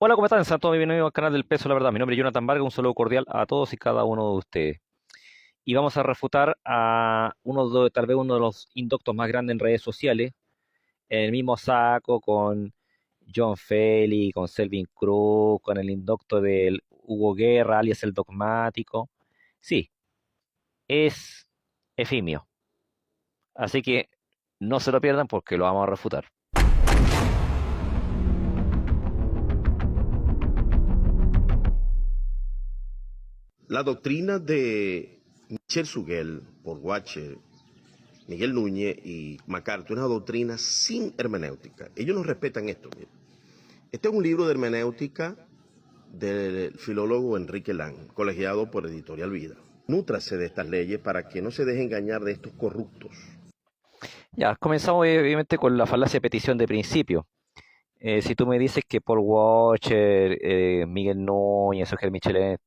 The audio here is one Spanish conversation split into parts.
Hola, ¿cómo están? Sean todos bienvenidos al canal del Peso, la verdad. Mi nombre es Jonathan Vargas, un saludo cordial a todos y cada uno de ustedes. Y vamos a refutar a tal vez uno de los indoctos más grandes en redes sociales, en el mismo saco con John Feli, con Selvin Cruz, con el indocto del Hugo Guerra, alias el dogmático. Sí, es efimio. Así que no se lo pierdan porque lo vamos a refutar. La doctrina de Michel Suguel, Paul Washer, Miguel Núñez y MacArthur es una doctrina sin hermenéutica. Ellos no respetan esto. Mira. Este es un libro de hermenéutica del filólogo Enrique Lang, colegiado por Editorial Vida. Nútrase de estas leyes para que no se deje engañar de estos corruptos. Ya, comenzamos obviamente con la falacia de petición de principio. Si tú me dices que Paul Washer, Miguel Núñez o Germán Michelet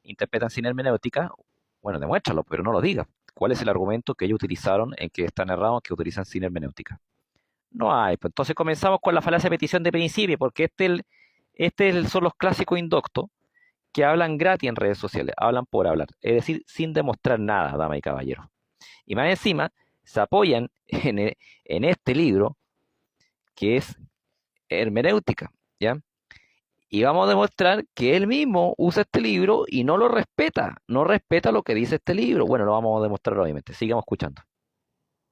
interpretan sin hermenéutica, bueno, demuéstralo, pero no lo digas. ¿Cuál es el argumento que ellos utilizaron en que están errados que utilizan sin hermenéutica? No hay. Pues entonces comenzamos con la falacia de petición de principio, porque son los clásicos indoctos que hablan gratis en redes sociales, hablan por hablar, es decir, sin demostrar nada, dama y caballero. Y más encima, se apoyan en este libro que es hermenéutica, ¿ya? Y vamos a demostrar que él mismo usa este libro y no lo respeta, no respeta lo que dice este libro. Bueno, lo vamos a demostrar obviamente. Sigamos escuchando.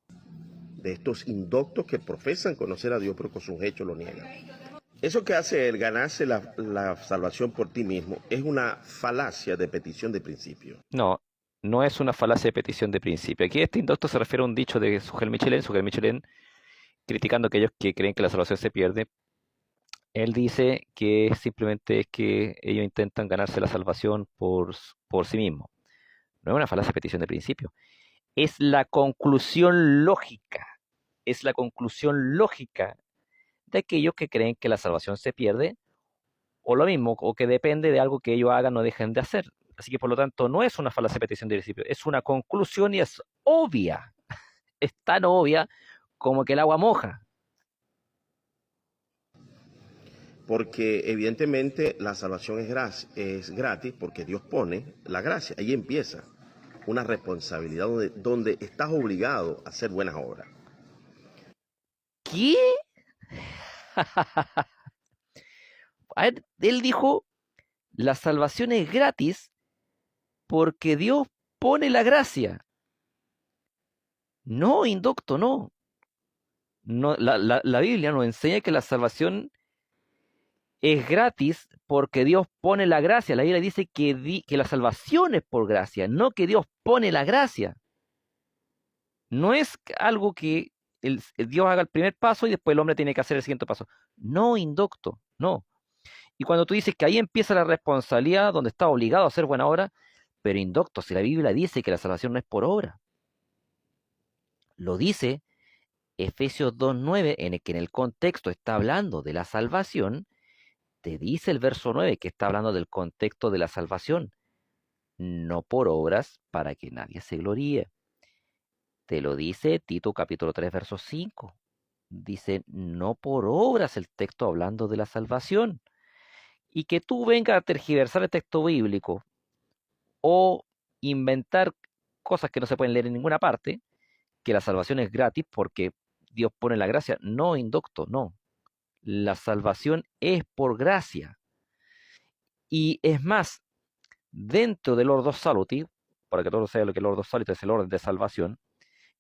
De estos indoctos que profesan conocer a Dios pero con sus hechos lo niegan. Eso que hace el ganarse la salvación por ti mismo es una falacia de petición de principio. No, no es una falacia de petición de principio. Aquí este indocto se refiere a un dicho de Sujel Michelén, criticando a aquellos que creen que la salvación se pierde. Él dice que simplemente es que ellos intentan ganarse la salvación por sí mismos. No es una falacia de petición de principio. Es la conclusión lógica. Es la conclusión lógica de aquellos que creen que la salvación se pierde, o lo mismo, o que depende de algo que ellos hagan o dejen de hacer. Así que por lo tanto no es una falacia de petición de principio, es una conclusión y es obvia, es tan obvia como que el agua moja. Porque evidentemente la salvación es gratis porque Dios pone la gracia. Ahí empieza una responsabilidad donde estás obligado a hacer buenas obras. ¿Qué? A ver, él dijo, la salvación es gratis porque Dios pone la gracia. No, indocto, no. No, la Biblia nos enseña que la salvación es gratis porque Dios pone la gracia. La Biblia dice que la salvación es por gracia, no que Dios pone la gracia. No es algo que el Dios haga el primer paso y después el hombre tiene que hacer el siguiente paso. No, indocto, no. Y cuando tú dices que ahí empieza la responsabilidad donde está obligado a hacer buena obra, pero indocto, si la Biblia dice que la salvación no es por obra, lo dice Efesios 2:9, en el que en el contexto está hablando de la salvación, te dice el verso 9 que está hablando del contexto de la salvación, no por obras para que nadie se gloríe. Te lo dice Tito capítulo 3 verso 5. Dice, no por obras el texto hablando de la salvación. Y que tú vengas a tergiversar el texto bíblico o inventar cosas que no se pueden leer en ninguna parte, que la salvación es gratis porque Dios pone la gracia. No, indocto, no. La salvación es por gracia. Y es más, dentro del Ordo Saluti, para que todos sepan lo que el Ordo Saluti es el orden de salvación,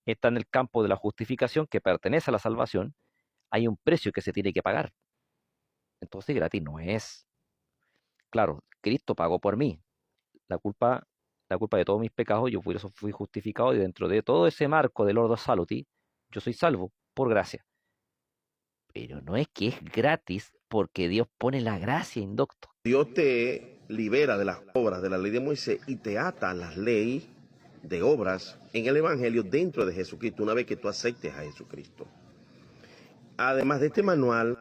está en el campo de la justificación que pertenece a la salvación, hay un precio que se tiene que pagar. Entonces gratis no es. Claro, Cristo pagó por mí. La culpa, la culpa de todos mis pecados, yo por eso fui justificado y dentro de todo ese marco del Ordo Saluti, yo soy salvo por gracia. Pero no es que es gratis porque Dios pone la gracia, indocto. Dios te libera de las obras de la ley de Moisés y te ata a las leyes de obras en el Evangelio dentro de Jesucristo, una vez que tú aceptes a Jesucristo. Además de este manual,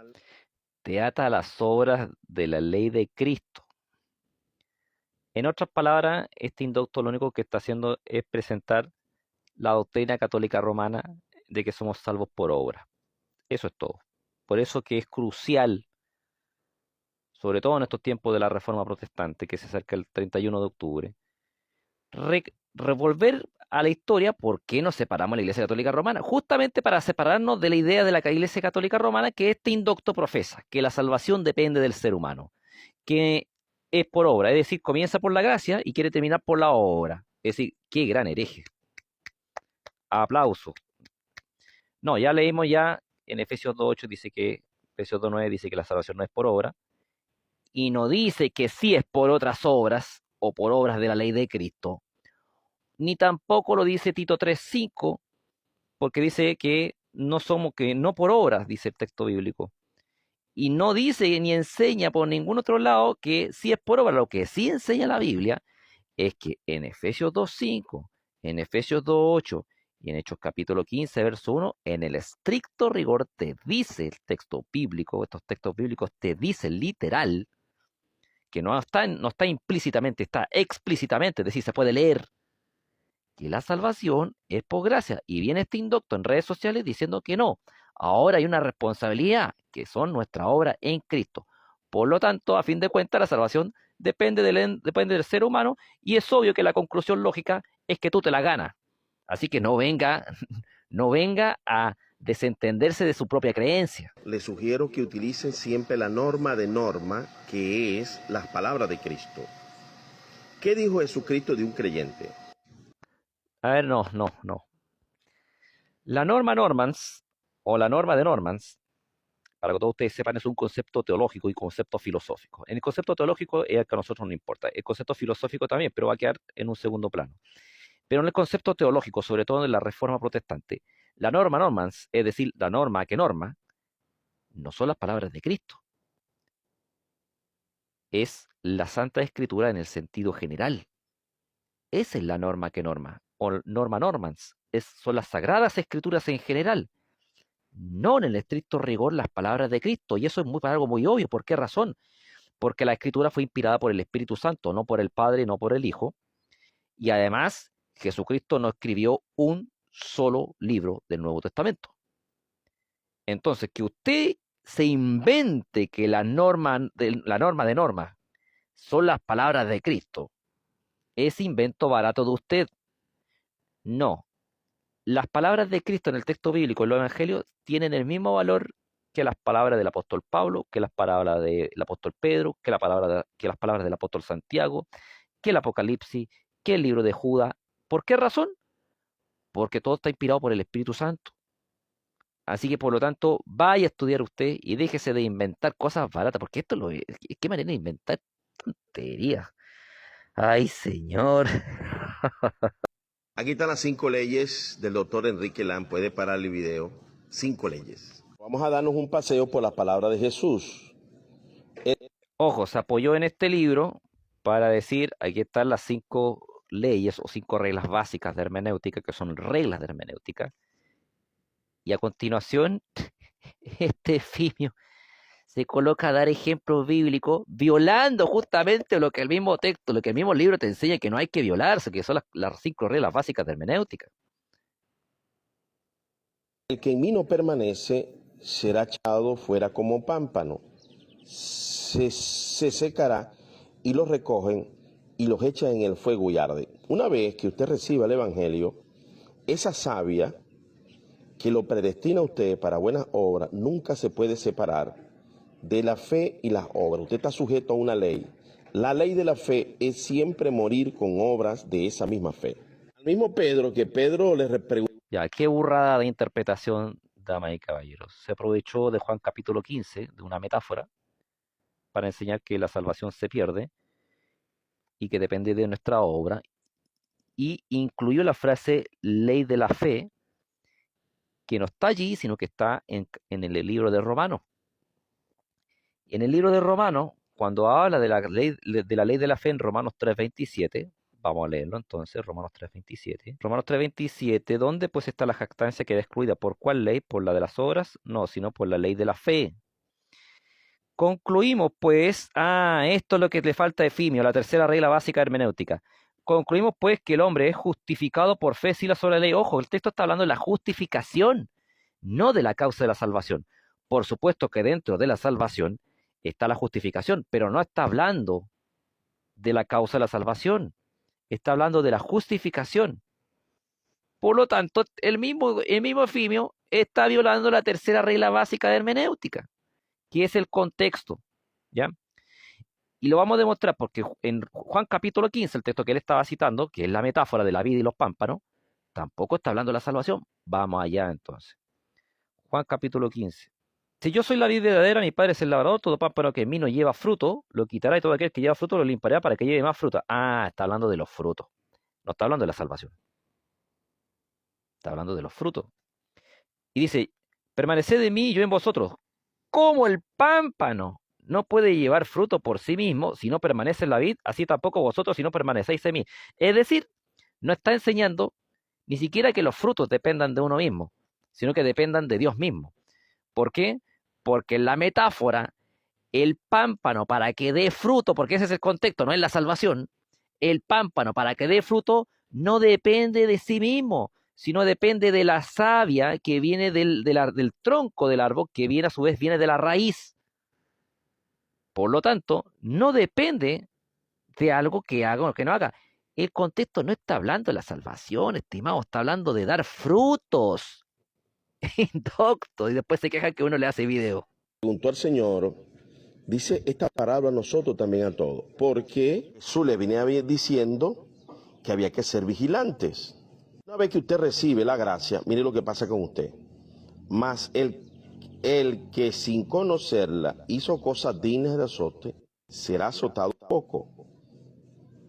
Te ata a las obras de la ley de Cristo. En otras palabras, este indocto lo único que está haciendo es presentar la doctrina católica romana de que somos salvos por obra. Eso es todo. Por eso que es crucial, sobre todo en estos tiempos de la Reforma Protestante, que se acerca el 31 de octubre, revolver a la historia por qué nos separamos de la Iglesia Católica Romana, justamente para separarnos de la idea de la Iglesia Católica Romana que este indocto profesa, que la salvación depende del ser humano, que es por obra, es decir, comienza por la gracia y quiere terminar por la obra. Es decir, qué gran hereje. Aplauso. No, ya leímos ya en Efesios 2.8 dice que, Efesios 2.9 dice que la salvación no es por obra, y no dice que sí es por otras obras o por obras de la ley de Cristo, ni tampoco lo dice Tito 3.5, porque dice que no somos, que no por obras, dice el texto bíblico. Y no dice ni enseña por ningún otro lado que sí es por obra. Lo que sí enseña la Biblia es que en Efesios 2.5, en Efesios 2.8 y en Hechos capítulo 15, verso 1, en el estricto rigor te dice el texto bíblico, estos textos bíblicos te dicen literal, que no está implícitamente, está explícitamente, es decir, se puede leer que la salvación es por gracia. Y viene este indocto en redes sociales diciendo que no. Ahora hay una responsabilidad, que son nuestra obra en Cristo. Por lo tanto, a fin de cuentas, la salvación depende del ser humano, y es obvio que la conclusión lógica es que tú te la ganas. Así que no venga, no venga a desentenderse de su propia creencia. Les sugiero que utilicen siempre la norma de norma, que es las palabras de Cristo. ¿Qué dijo Jesucristo de un creyente? A ver, no. La norma Normans, o la norma de Normans, para que todos ustedes sepan, es un concepto teológico y concepto filosófico. En el concepto teológico es el que a nosotros no importa. El concepto filosófico también, pero va a quedar en un segundo plano. Pero en el concepto teológico, sobre todo en la Reforma Protestante, la norma Normans, es decir, la norma que norma, no son las palabras de Cristo. Es la Santa Escritura en el sentido general. Esa es la norma que norma, o norma Normans. Son las Sagradas Escrituras en general, no en el estricto rigor las palabras de Cristo. Y eso es algo muy obvio. ¿Por qué razón? Porque la Escritura fue inspirada por el Espíritu Santo, no por el Padre, no por el Hijo. Y además, Jesucristo no escribió un solo libro del Nuevo Testamento. Entonces, que usted se invente que la norma de normas son las palabras de Cristo, es invento barato de usted. No. Las palabras de Cristo en el texto bíblico, en los evangelios, tienen el mismo valor que las palabras del apóstol Pablo, que las palabras del apóstol Pedro, que las palabras del apóstol Santiago, que el Apocalipsis, que el libro de Judas. ¿Por qué razón? Porque todo está inspirado por el Espíritu Santo. Así que, por lo tanto, vaya a estudiar usted y déjese de inventar cosas baratas, porque esto es, qué manera de inventar tonterías. Ay, señor. Aquí están las 5 leyes del doctor Enrique Lan. Puede parar el video. 5 leyes. Vamos a darnos un paseo por las palabras de Jesús. Ojo, se apoyó en este libro para decir, aquí están las 5 leyes o 5 reglas básicas de hermenéutica, que son reglas de hermenéutica. Y a continuación, este efimio se coloca a dar ejemplos bíblicos, violando justamente lo que el mismo texto, lo que el mismo libro te enseña que no hay que violarse, que son las 5 reglas básicas de hermenéutica. El que en mí no permanece será echado fuera como pámpano. Se secará y los recogen y los echan en el fuego y arde. Una vez que usted reciba el Evangelio, esa savia que lo predestina a usted para buenas obras nunca se puede separar de la fe y las obras. Usted está sujeto a una ley. La ley de la fe es siempre morir con obras de esa misma fe. Al mismo Pedro, que Pedro le preguntó. Ya, qué burrada de interpretación, damas y caballeros. Se aprovechó de Juan capítulo 15, de una metáfora, para enseñar que la salvación se pierde y que depende de nuestra obra, y incluyó la frase ley de la fe, que no está allí, sino que está en el libro de Romanos. En el libro de Romanos, cuando habla de la ley de la fe en Romanos 3.27, vamos a leerlo entonces, Romanos 3.27. Romanos 3.27, ¿dónde pues está la jactancia queda excluida? ¿Por cuál ley? ¿Por la de las obras? No, sino por la ley de la fe. Concluimos pues, esto es lo que le falta a Efimio, la tercera regla básica hermenéutica. Concluimos pues que el hombre es justificado por fe sin la sola ley. Ojo, el texto está hablando de la justificación, no de la causa de la salvación. Por supuesto que dentro de la salvación está la justificación, pero no está hablando de la causa de la salvación, está hablando de la justificación. Por lo tanto, el mismo Efimio está violando la tercera regla básica de hermenéutica, que es el contexto, ¿ya? Y lo vamos a demostrar porque en Juan capítulo 15, el texto que él estaba citando, que es la metáfora de la vida y los pámpanos, tampoco está hablando de la salvación. Vamos allá entonces. Juan capítulo 15. Si yo soy la vid verdadera, mi padre es el labrador, todo pámpano que en mí no lleva fruto, lo quitará y todo aquel que lleva fruto lo limpiará para que lleve más fruta. Ah, está hablando de los frutos. No está hablando de la salvación. Está hablando de los frutos. Y dice, permaneced en mí y yo en vosotros. Como el pámpano no puede llevar fruto por sí mismo si no permanece en la vid, así tampoco vosotros si no permanecéis en mí. Es decir, no está enseñando ni siquiera que los frutos dependan de uno mismo, sino que dependan de Dios mismo. ¿Por qué? Porque en la metáfora, el pámpano para que dé fruto, porque ese es el contexto, no es la salvación, el pámpano para que dé fruto no depende de sí mismo, sino depende de la savia que viene del tronco del árbol, que viene a su vez viene de la raíz. Por lo tanto, no depende de algo que haga o que no haga. El contexto no está hablando de la salvación, estimado, está hablando de dar frutos. Doctor, y después se queja que uno le hace video. Preguntó al Señor, dice esta parábola a nosotros también a todos, porque Jesús le venía diciendo que había que ser vigilantes. Una vez que usted recibe la gracia, mire lo que pasa con usted. Mas el que sin conocerla hizo cosas dignas de azote, será azotado poco.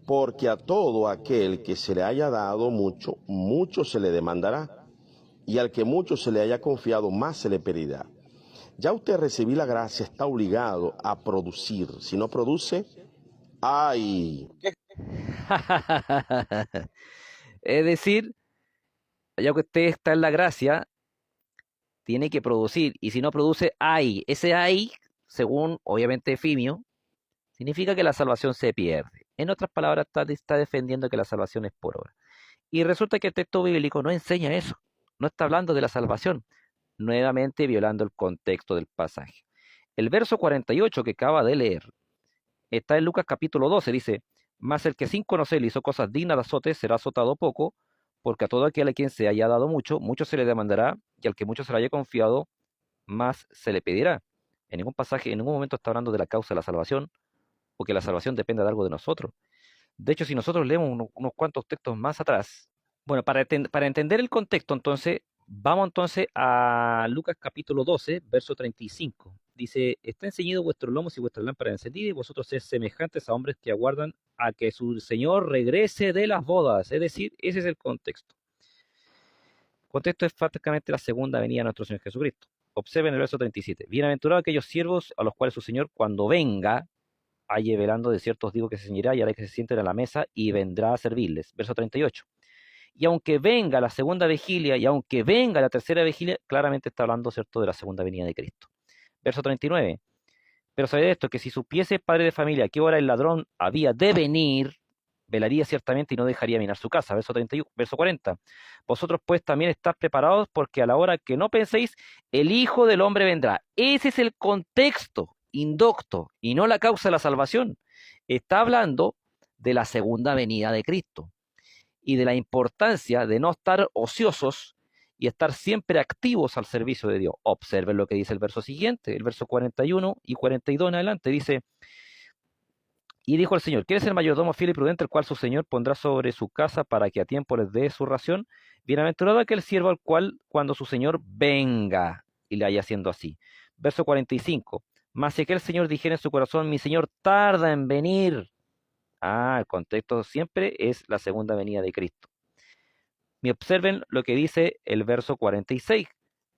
Porque a todo aquel que se le haya dado mucho, mucho se le demandará. Y al que mucho se le haya confiado, más se le pedirá. Ya usted recibir la gracia, está obligado a producir. Si no produce, ¡ay! Es decir, ya que usted está en la gracia, tiene que producir. Y si no produce, hay. Ese hay, según obviamente Efimio, significa que la salvación se pierde. En otras palabras, está defendiendo que la salvación es por obra. Y resulta que el texto bíblico no enseña eso. No está hablando de la salvación, nuevamente violando el contexto del pasaje. El verso 48 que acaba de leer está en Lucas capítulo 12, dice, mas el que sin conocerle hizo cosas dignas de azote será azotado poco, porque a todo aquel a quien se haya dado mucho, mucho se le demandará, y al que mucho se le haya confiado, más se le pedirá. En ningún pasaje, en ningún momento está hablando de la causa de la salvación, o que la salvación dependa de algo de nosotros. De hecho, si nosotros leemos unos cuantos textos más atrás, bueno, para entender el contexto, entonces, vamos entonces a Lucas capítulo 12, verso 35. Dice, está enceñido vuestros lomos y vuestras lámparas encendidas, y vosotros sed semejantes a hombres que aguardan a que su Señor regrese de las bodas. Es decir, ese es el contexto. El contexto es prácticamente la segunda venida de nuestro Señor Jesucristo. Observen el verso 37. Bienaventurados aquellos siervos a los cuales su Señor, cuando venga, halle velando, de cierto os digo que se ceñirá y hará que se sienten a la mesa y vendrá a servirles. Verso 38. Y aunque venga la segunda vigilia y aunque venga la tercera vigilia, claramente está hablando, ¿cierto?, de la segunda venida de Cristo. Verso 39. Pero sabed esto, que si supiese padre de familia a qué hora el ladrón había de venir, velaría ciertamente y no dejaría minar su casa. Verso 31, verso 40. Vosotros pues también estáis preparados porque a la hora que no penséis, el Hijo del Hombre vendrá. Ese es el contexto indocto y no la causa de la salvación. Está hablando de la segunda venida de Cristo y de la importancia de no estar ociosos y estar siempre activos al servicio de Dios. Observen lo que dice el verso siguiente, el verso 41 y 42 en adelante. Dice, y dijo el Señor, ¿quién es el mayordomo fiel y prudente, el cual su Señor pondrá sobre su casa para que a tiempo les dé su ración? Bienaventurado aquel siervo al cual cuando su Señor venga y le haya haciendo así. Verso 45, mas si aquel Señor dijera en su corazón, mi Señor tarda en venir. Ah, el contexto siempre es la segunda venida de Cristo. Y observen lo que dice el verso 46.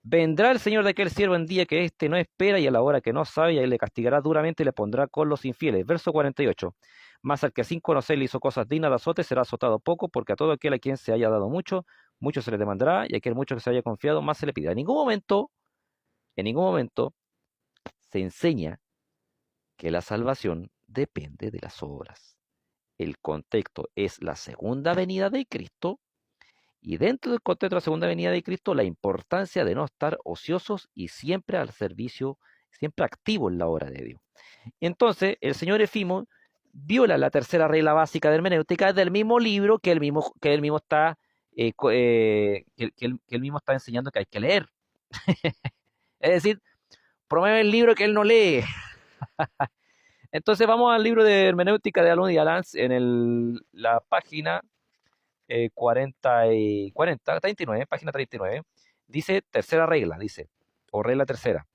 Vendrá el Señor de aquel siervo en día que éste no espera y a la hora que no sabe, y le castigará duramente y le pondrá con los infieles. Verso 48. Mas al que sin conocerle hizo cosas dignas de azote será azotado poco, porque a todo aquel a quien se haya dado mucho, mucho se le demandará, y a aquel mucho que se haya confiado, más se le pida. En ningún momento se enseña que la salvación depende de las obras. El contexto es la segunda venida de Cristo. Y dentro del contexto de la segunda venida de Cristo, la importancia de no estar ociosos y siempre al servicio siempre activo en la obra de Dios. Entonces, el señor Efimo viola la tercera regla básica de hermenéutica del mismo libro que él mismo está, que él mismo está enseñando que hay que leer. Es decir, promueve el libro que él no lee. Entonces vamos al libro de hermenéutica de Alon y Alans en la página 39, página 39. Dice tercera regla, dice, o regla tercera.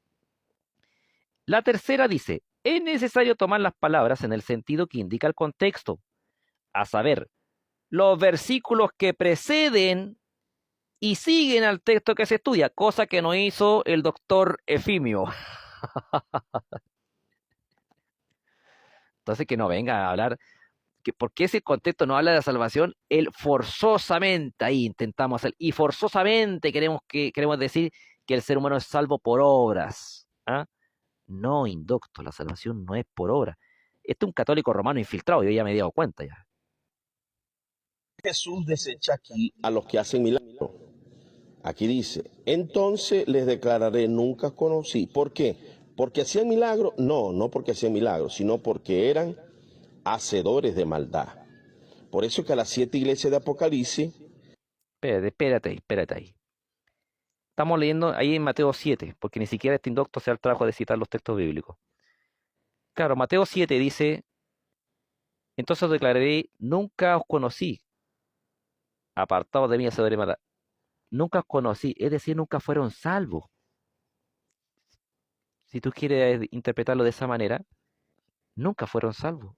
La tercera dice, es necesario tomar las palabras en el sentido que indica el contexto, a saber, los versículos que preceden y siguen al texto que se estudia, cosa que no hizo el doctor Efimio. Entonces que no venga a hablar, porque ese contexto no habla de la salvación, él forzosamente ahí intentamos hacer, y forzosamente queremos decir que el ser humano es salvo por obras. ¿Ah? No, indocto, la salvación no es por obra. Este es un católico romano infiltrado, yo ya me he dado cuenta ya. Jesús desecha aquí a los que hacen milagros. Aquí dice, entonces les declararé, nunca conocí. ¿Por qué? ¿Porque hacían milagros? No, no porque hacían milagros, sino porque eran hacedores de maldad. Por eso que a las 7 iglesias de Apocalipsis, Espérate ahí. Estamos leyendo ahí en Mateo 7, porque ni siquiera este indocto se da el trabajo de citar los textos bíblicos. Claro, Mateo 7 dice, entonces os declararé, nunca os conocí, apartados de mí, hacedores de maldad. Nunca os conocí, es decir, nunca fueron salvos. Si tú quieres interpretarlo de esa manera, nunca fueron salvos.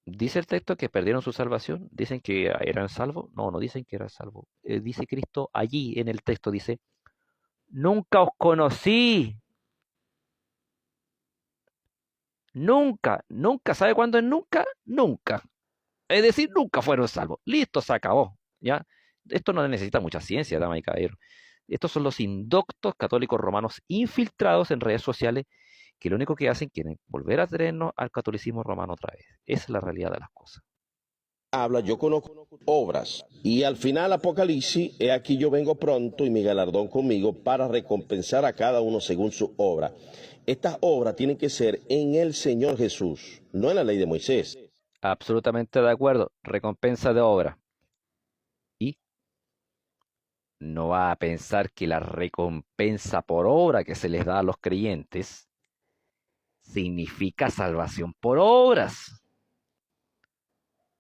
¿Dice el texto que perdieron su salvación? ¿Dicen que eran salvos? No, no dicen que eran salvos. Dice Cristo allí en el texto, dice, nunca os conocí. Nunca, nunca. ¿Sabe cuándo es nunca? Nunca. Es decir, nunca fueron salvos. Listo, se acabó. ¿Ya? Esto no necesita mucha ciencia, dama y caballero. Estos son los indoctos católicos romanos infiltrados en redes sociales que lo único que hacen quieren volver a traernos al catolicismo romano otra vez. Esa es la realidad de las cosas. habla, yo conozco obras. Y al final Apocalipsis, he aquí yo vengo pronto y mi galardón conmigo para recompensar a cada uno según su obra. Estas obras tienen que ser en el Señor Jesús, no en la ley de Moisés. Absolutamente de acuerdo. Recompensa de obra. Y no va a pensar que la recompensa por obra que se les da a los creyentes significa salvación por obras.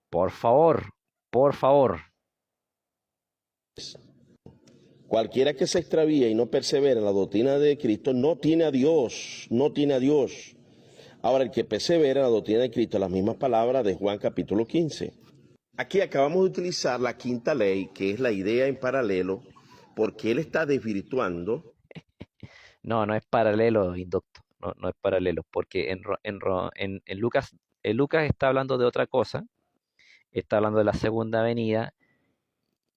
Por favor, por favor. Cualquiera que se extravía y no persevera en la doctrina de Cristo no tiene a Dios, no tiene a Dios. Ahora, el que persevera en la doctrina de Cristo, las mismas palabras de Juan capítulo 15. Aquí acabamos de utilizar la quinta ley, que es la idea en paralelo, porque él está desvirtuando. No, no es paralelo, indocto. No, no es paralelo, porque en Lucas está hablando de otra cosa, está hablando de la segunda venida,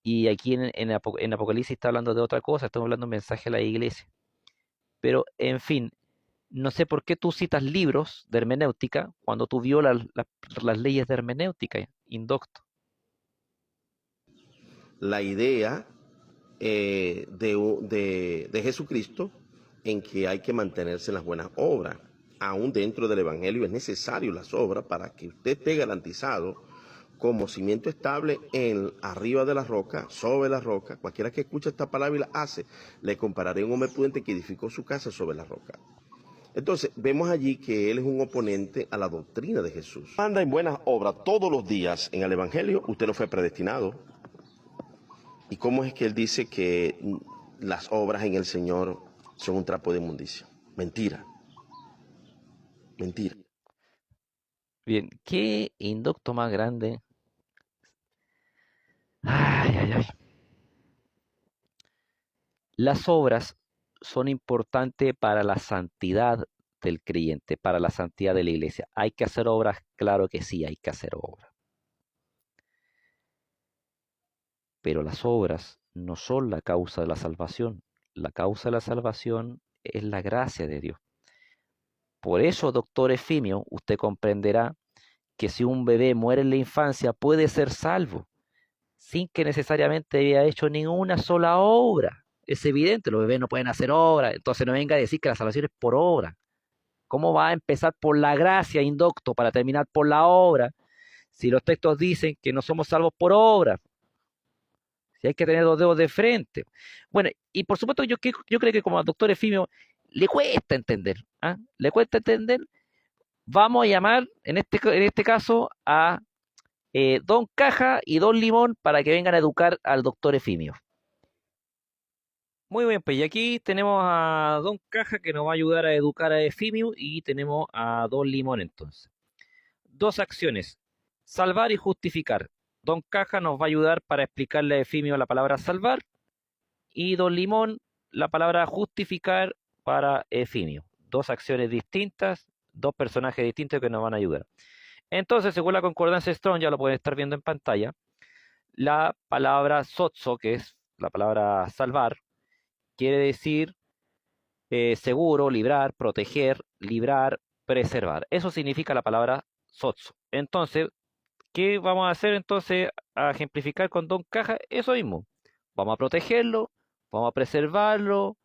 y aquí en Apocalipsis está hablando de otra cosa, estamos hablando de un mensaje a la iglesia. Pero, en fin, no sé por qué tú citas libros de hermenéutica cuando tú violas las leyes de hermenéutica, indocto. La idea de Jesucristo en que hay que mantenerse en las buenas obras. Aún dentro del Evangelio es necesario las obras para que usted esté garantizado como cimiento estable arriba de la roca, sobre la roca. Cualquiera que escuche esta palabra y la hace, le compararé a un hombre prudente que edificó su casa sobre la roca. Entonces, vemos allí que él es un oponente a la doctrina de Jesús. Anda en buenas obras todos los días en el Evangelio, usted no fue predestinado. ¿Y cómo es que él dice que las obras en el Señor son un trapo de inmundicia? Mentira. Mentira. Bien, ¿qué indocto más grande? Ay, ay, ay. Las obras son importantes para la santidad del creyente, para la santidad de la iglesia. ¿Hay que hacer obras? Claro que sí, hay que hacer obras. Pero las obras no son la causa de la salvación. La causa de la salvación es la gracia de Dios. Por eso, doctor Efimio, usted comprenderá que si un bebé muere en la infancia puede ser salvo, sin que necesariamente haya hecho ninguna sola obra. Es evidente, los bebés no pueden hacer obra, entonces no venga a decir que la salvación es por obra. ¿Cómo va a empezar por la gracia, indocto, para terminar por la obra? Si los textos dicen que no somos salvos por obra, si hay que tener dos dedos de frente. Bueno, y por supuesto yo creo que como al doctor Efimio le cuesta entender, ¿ah? Le cuesta entender. Vamos a llamar en este caso a Don Caja y Don Limón para que vengan a educar al doctor Efimio. Muy bien, pues y aquí tenemos a Don Caja que nos va a ayudar a educar a Efimio y tenemos a Don Limón entonces. Dos acciones, salvar y justificar. Don Caja nos va a ayudar para explicarle a Efimio la palabra salvar y Don Limón la palabra justificar para Efimio. Dos acciones distintas, dos personajes distintos que nos van a ayudar. Entonces, según la concordancia Strong, ya lo pueden estar viendo en pantalla, la palabra sozo, que es la palabra salvar, quiere decir seguro, librar, proteger, librar, preservar. Eso significa la palabra sozo. Entonces, ¿qué vamos a hacer entonces a ejemplificar con Don Caja? Eso mismo. Vamos a protegerlo, vamos a preservarlo,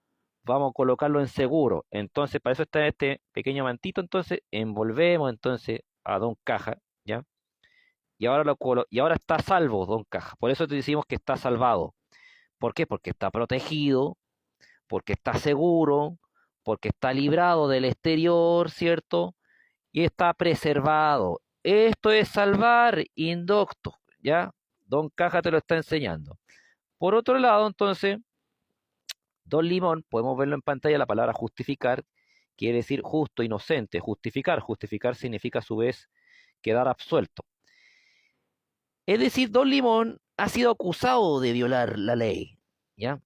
vamos a colocarlo en seguro. Entonces, para eso está este pequeño mantito. Entonces, envolvemos entonces a Don Caja, ¿ya? Y ahora está salvo Don Caja. Por eso te decimos que está salvado. ¿Por qué? Porque está protegido, porque está seguro, porque está librado del exterior, ¿cierto? Y está preservado. Esto es salvar indocto, ¿ya? Don Caja te lo está enseñando. Por otro lado, entonces, Don Limón, podemos verlo en pantalla, la palabra justificar quiere decir justo, inocente, justificar. Justificar significa a su vez quedar absuelto. Es decir, Don Limón ha sido acusado de violar la ley, ¿ya?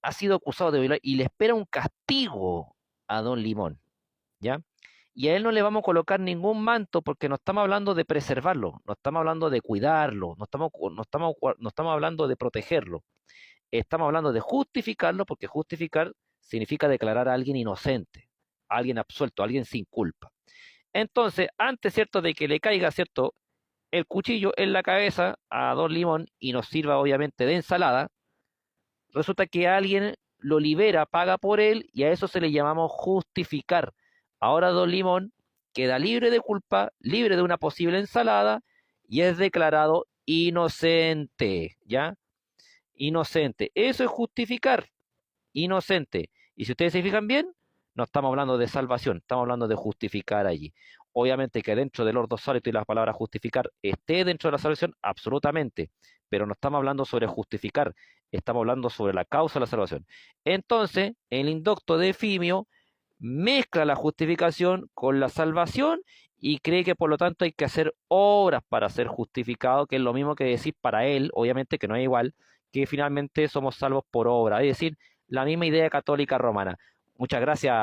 Ha sido acusado de violar y le espera un castigo a Don Limón, ¿ya? Y a él no le vamos a colocar ningún manto porque no estamos hablando de preservarlo, no estamos hablando de cuidarlo, no estamos hablando de protegerlo, estamos hablando de justificarlo porque justificar significa declarar a alguien inocente, a alguien absuelto, a alguien sin culpa. Entonces, antes, ¿cierto?, de que le caiga, ¿cierto?, el cuchillo en la cabeza a Don Limón y nos sirva obviamente de ensalada, resulta que alguien lo libera, paga por él y a eso se le llamamos justificar. Ahora Don Limón queda libre de culpa, libre de una posible ensalada y es declarado inocente, ¿ya? Inocente. Eso es justificar, inocente. Y si ustedes se fijan bien, no estamos hablando de salvación, estamos hablando de justificar allí. Obviamente que dentro del ordo sólido y la palabra justificar esté dentro de la salvación, absolutamente, pero no estamos hablando sobre justificar, estamos hablando sobre la causa de la salvación. Entonces, el indocto de Efimio mezcla la justificación con la salvación y cree que por lo tanto hay que hacer obras para ser justificado, que es lo mismo que decir para él, obviamente que no es igual, que finalmente somos salvos por obra, es decir, la misma idea católica romana. Muchas gracias,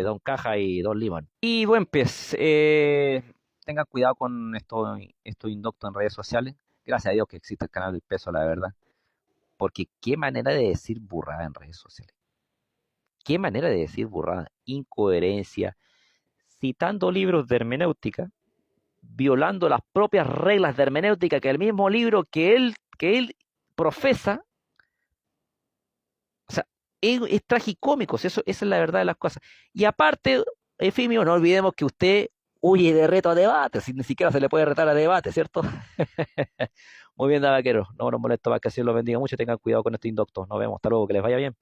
Don Caja y Don Limón. Y buen pues, tengan cuidado con estos indoctos en redes sociales. Gracias a Dios que existe el canal del peso, la verdad. Porque qué manera de decir burrada en redes sociales. Qué manera de decir burrada. Incoherencia. Citando libros de hermenéutica, violando las propias reglas de hermenéutica que el mismo libro que él profesa. O sea, es tragicómico, esa es la verdad de las cosas. Y aparte, Efimio, no olvidemos que usted huye de reto a debate, si ni siquiera se le puede retar a debate, ¿cierto? Muy bien, vaquero, no nos molesto más, que así lo bendiga mucho, tengan cuidado con este indocto. Nos vemos, hasta luego, que les vaya bien.